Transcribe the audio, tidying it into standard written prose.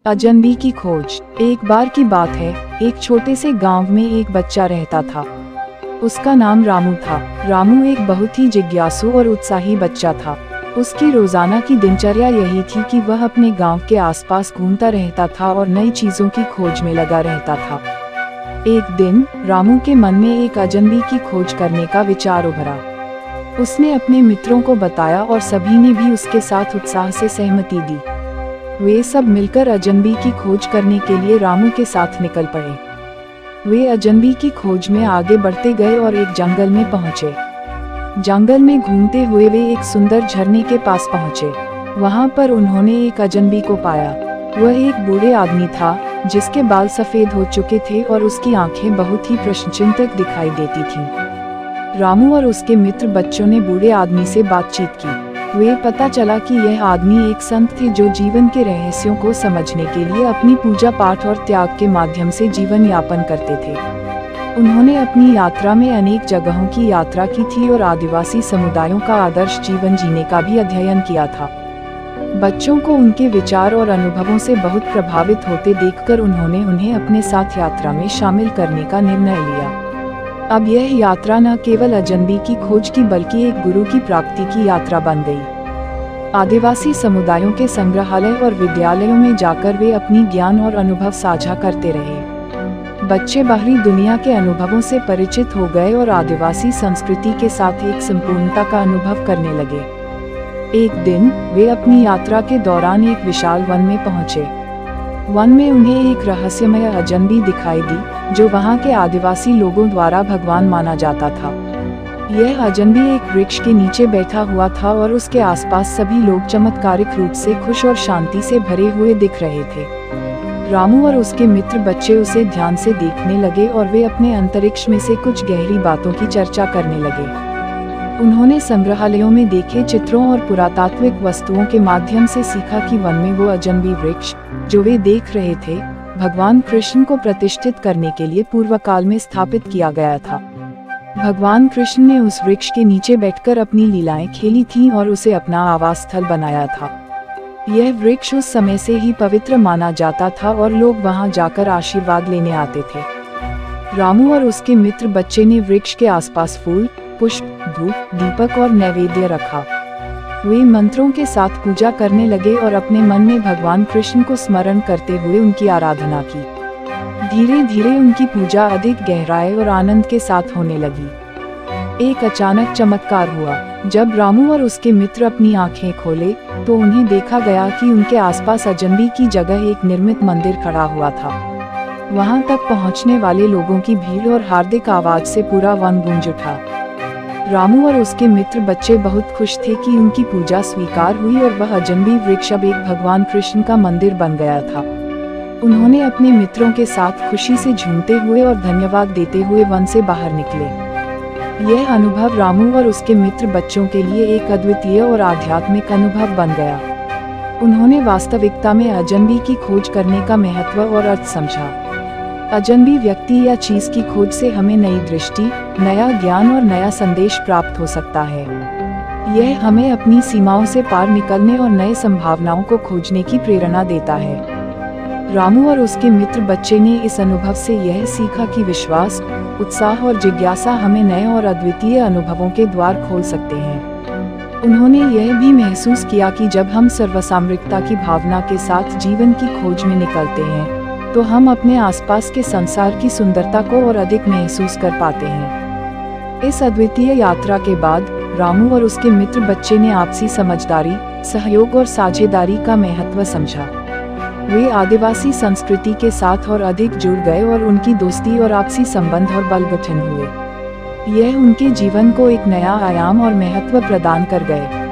अजनबी की खोज। एक बार की बात है, एक छोटे से गांव में एक बच्चा रहता था। उसका नाम रामू था। रामू एक बहुत ही जिज्ञासु और उत्साही बच्चा था। उसकी रोजाना की दिनचर्या यही थी कि वह अपने गांव के आसपास घूमता रहता था और नई चीजों की खोज में लगा रहता था। एक दिन रामू के मन में एक अजनबी की खोज करने का विचार उभरा। उसने अपने मित्रों को बताया और सभी ने भी उसके साथ उत्साह से सहमति दी। वे सब मिलकर अजनबी की खोज करने के लिए रामू के साथ निकल पड़े। वे अजनबी की खोज में आगे बढ़ते गए और एक जंगल में पहुंचे। जंगल में घूमते हुए वे एक सुंदर झरने के पास पहुंचे। वहां पर उन्होंने एक अजनबी को पाया। वह एक बूढ़े आदमी था जिसके बाल सफेद हो चुके थे और उसकी आंखें बहुत ही प्रश्नचिन्तक दिखाई देती थीं। रामू और उसके मित्र बच्चों ने बूढ़े आदमी से बातचीत की। वे पता चला कि यह आदमी एक संत थे जो जीवन के रहस्यों को समझने के लिए अपनी पूजा पाठ और त्याग के माध्यम से जीवन यापन करते थे। उन्होंने अपनी यात्रा में अनेक जगहों की यात्रा की थी और आदिवासी समुदायों का आदर्श जीवन जीने का भी अध्ययन किया था। बच्चों को उनके विचार और अनुभवों से बहुत प्रभावित होते देखकर उन्होंने उन्हें अपने साथ यात्रा में शामिल करने का निर्णय लिया। अब यह यात्रा न केवल अजनबी की खोज की बल्कि एक गुरु की प्राप्ति की यात्रा बन गई। आदिवासी समुदायों के संग्रहालय और विद्यालयों में जाकर वे अपनी ज्ञान और अनुभव साझा करते रहे। बच्चे बाहरी दुनिया के अनुभवों से परिचित हो गए और आदिवासी संस्कृति के साथ एक संपूर्णता का अनुभव करने लगे। एक दिन वे अपनी यात्रा के दौरान एक विशाल वन में पहुंचे। वन में उन्हें एक रहस्यमय अजनबी दिखाई दी जो वहां के आदिवासी लोगों द्वारा भगवान माना जाता था। यह अजनबी एक वृक्ष के नीचे बैठा हुआ था और उसके आसपास सभी लोग चमत्कारिक रूप से खुश और शांति से भरे हुए दिख रहे थे। रामू और उसके मित्र बच्चे उसे ध्यान से देखने लगे और वे अपने अंतरिक्ष में से कुछ गहरी बातों की चर्चा करने लगे। उन्होंने संग्रहालयों में देखे चित्रों और पुरातात्विक वस्तुओं के माध्यम से सीखा कि वन में वो अजनबी वृक्ष जो वे देख रहे थे भगवान कृष्ण को प्रतिष्ठित करने के लिए पूर्व काल में स्थापित किया गया था। भगवान कृष्ण ने उस वृक्ष के नीचे बैठकर अपनी लीलाएं खेली थीं और उसे अपना आवास स्थल बनाया था। यह वृक्ष उस समय से ही पवित्र माना जाता था और लोग वहां जाकर आशीर्वाद लेने आते थे। रामू और उसके मित्र बच्चे ने वृक्ष के आसपास फूल, पुष्प, धूप, दीपक और नैवेद्य रखा। वे मंत्रों के साथ पूजा करने लगे और अपने मन में भगवान कृष्ण को स्मरण करते हुए उनकी आराधना की। धीरे धीरे उनकी पूजा अधिक गहराई और आनंद के साथ होने लगी। एक अचानक चमत्कार हुआ। जब रामू और उसके मित्र अपनी आंखें खोले तो उन्हें देखा गया कि उनके आसपास अजनबी की जगह एक निर्मित मंदिर खड़ा हुआ था। वहां तक पहुंचने वाले लोगों की भीड़ और हार्दिक आवाज से पूरा वन गूंज उठा। रामू और उसके मित्र बच्चे बहुत खुश थे कि उनकी पूजा स्वीकार हुई और वह अजनबी वृक्ष अब एक भगवान कृष्ण का मंदिर बन गया था। उन्होंने अपने मित्रों के साथ खुशी से झूमते हुए और धन्यवाद देते हुए वन से बाहर निकले। यह अनुभव रामू और उसके मित्र बच्चों के लिए एक अद्वितीय और आध्यात्मिक अनुभव बन गया। उन्होंने वास्तविकता में अजनबी की खोज करने का महत्व और अर्थ समझा। अजनबी व्यक्ति या चीज की खोज से हमें नई दृष्टि, नया ज्ञान और नया संदेश प्राप्त हो सकता है। यह हमें अपनी सीमाओं से पार निकलने और नए संभावनाओं को खोजने की प्रेरणा देता है। रामू और उसके मित्र बच्चे ने इस अनुभव से यह सीखा कि विश्वास, उत्साह और जिज्ञासा हमें नए और अद्वितीय अनुभवों के द्वार खोल सकते हैं। उन्होंने यह भी महसूस किया कि जब हम सर्वसामरिकता की भावना के साथ जीवन की खोज में निकलते हैं तो हम अपने आसपास के संसार की सुंदरता को और अधिक महसूस कर पाते हैं। इस अद्वितीय यात्रा के बाद रामू और उसके मित्र बच्चे ने आपसी समझदारी, सहयोग और साझेदारी का महत्व समझा। वे आदिवासी संस्कृति के साथ और अधिक जुड़ गए और उनकी दोस्ती और आपसी संबंध और बल गठन हुए। यह उनके जीवन को एक नया आयाम और महत्व प्रदान कर गए।